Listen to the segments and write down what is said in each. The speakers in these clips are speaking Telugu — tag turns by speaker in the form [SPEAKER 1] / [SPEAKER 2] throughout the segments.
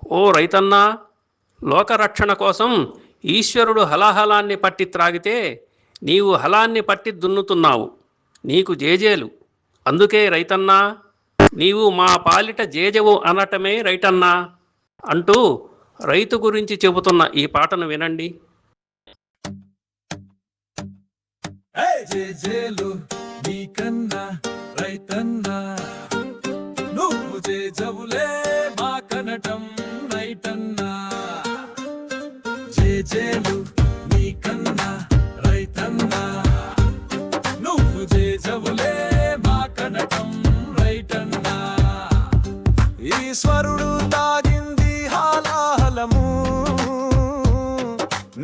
[SPEAKER 1] ఓ రైతన్నా, లోకరక్షణ కోసం ఈశ్వరుడు హలాహలాన్ని పట్టి త్రాగితే నీవు హలాన్ని పట్టి దున్నుతున్నావు. నీకు జేజేలు. అందుకే రైతన్నా, నీవు మా పాలిట జేజవు అనటమే రైటన్నా అంటూ రైతు గురించి చెబుతున్న ఈ పాటను వినండి.
[SPEAKER 2] జేజేలు నీకన్నా రైతన్నా, నువ్వు జేజవులే మా కనటం రైతన్నా. జేజేలు నీకన్నా రైతన్నా, నువ్వు జేజవులే మా కనటం రైతన్నా. ఈశ్వరుడు తాగింది హాలాహలము,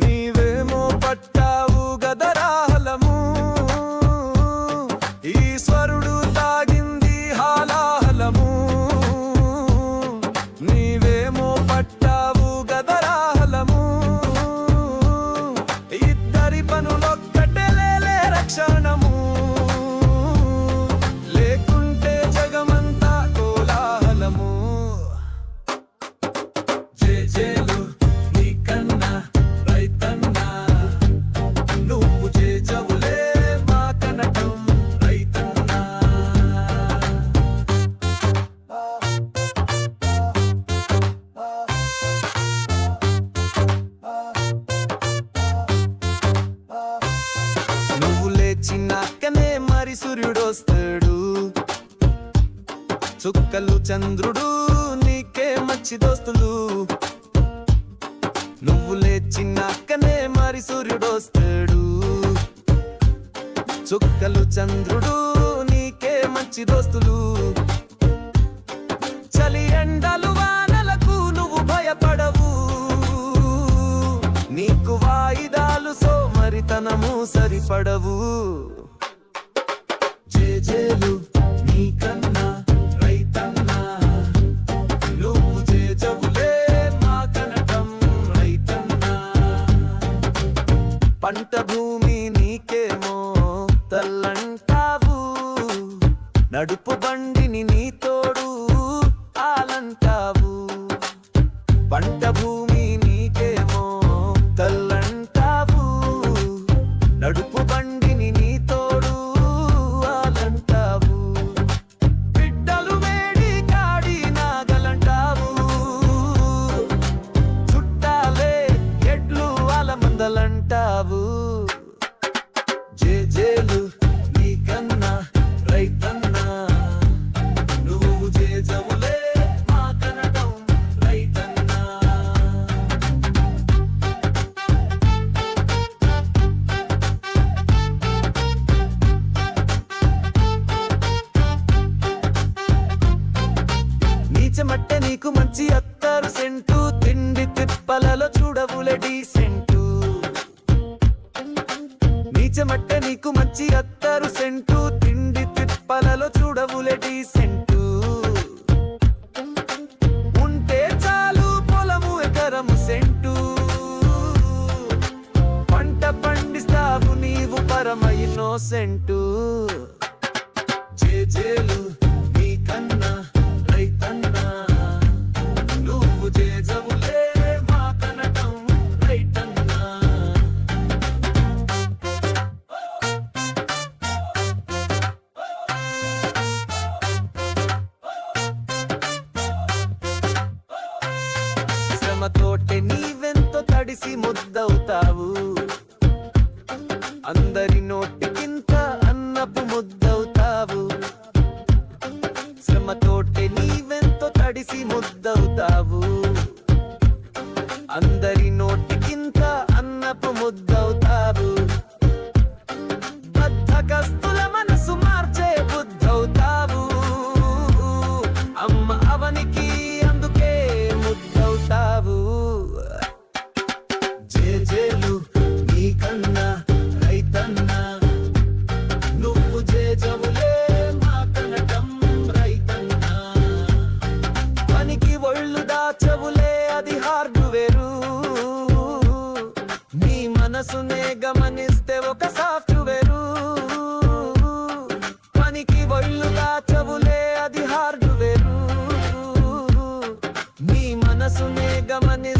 [SPEAKER 2] నీవేమో పట్టావు గదరాహలము. ఈశ్వరుడు తాగింది హాలాహలము, నీవేమో పట్టావు గదరాహలము. ఇద్దరి పనులొక్కటే లేలే రక్షణము, లేకుంటే జగమంతా కోలాహలము. జేజేలు నీకన్నా రైతన్నా, నువ్వు జేజవులే మా కనటం రైతన్నా. నువ్వు లేచినాకనే మరి సూర్యుడొస్తాడు, చుక్కలు చంద్రుడు నీకే మంచి దోస్తులు. నువ్వు లేచినాకనే మరి సూర్యుడొస్తాడు, చుక్కలు చంద్రుడు నీకే మంచి దోస్తులు. చలి ఎండలు వానలకు నువ్వు భయపడవు, నీకు వాయిదాలు సోమరితనము సరిపడవు. జేజేలు నీకన్నా రైతన్నా, నువ్వు జేజవులే మా కనటం రైతన్నా. పంట భూమి నీకేమో తల్లంటావు, నడుపు బండిని నీ తోడు ఆలంటావు. పంట భూమి నీకేమో తల్లంటావు, నడుపు బండిని నీ తోడు ఆలంటావు. బిడ్డలు వేడి కాడి నాగలంటావు, చుట్టాలే ఎడ్లు అలమందలంటావు. జేజేలు నీకన్నా రైతన్నా, నువ్వు జేజవులే మా కనటం రైతన్నా. నీచమట్టె నీకు మంచి అత్తరు సెంటు, తిండి తిప్పలలో చూడవులే డీసెంటు. నీచమట్టె నీకు మంచి అత్తరు సెంటు, తిండి తిప్పలలో చూడవులే డీసెంటు. ఉంటే చాలు పొలము ఎకరము సెంటు, పంట పండిస్తావు నీవు పరమ ఇన్నోసెంటు. జేజేలు నీకన్నా రైతన్నా, నువ్వు జేజవులే మా కనటం రైతన్నా. శ్రమతోటే నీవెంతో తడిసి ముద్దవుతావు, అందరి నోటికింత అన్నపు ముద్దవుతావు. శ్రమతోటే నీవెంతో తడిసి ముద్దవుతావు, అందరి నోటికింత అన్నపు ముద్దవుతావు. బద్ధకస్తుల మనసు మార్చే బుద్ధవుతావు, అమ్మ అవనికి అందుకే ముద్దవుతావు. జేజేలు మనసునే గమని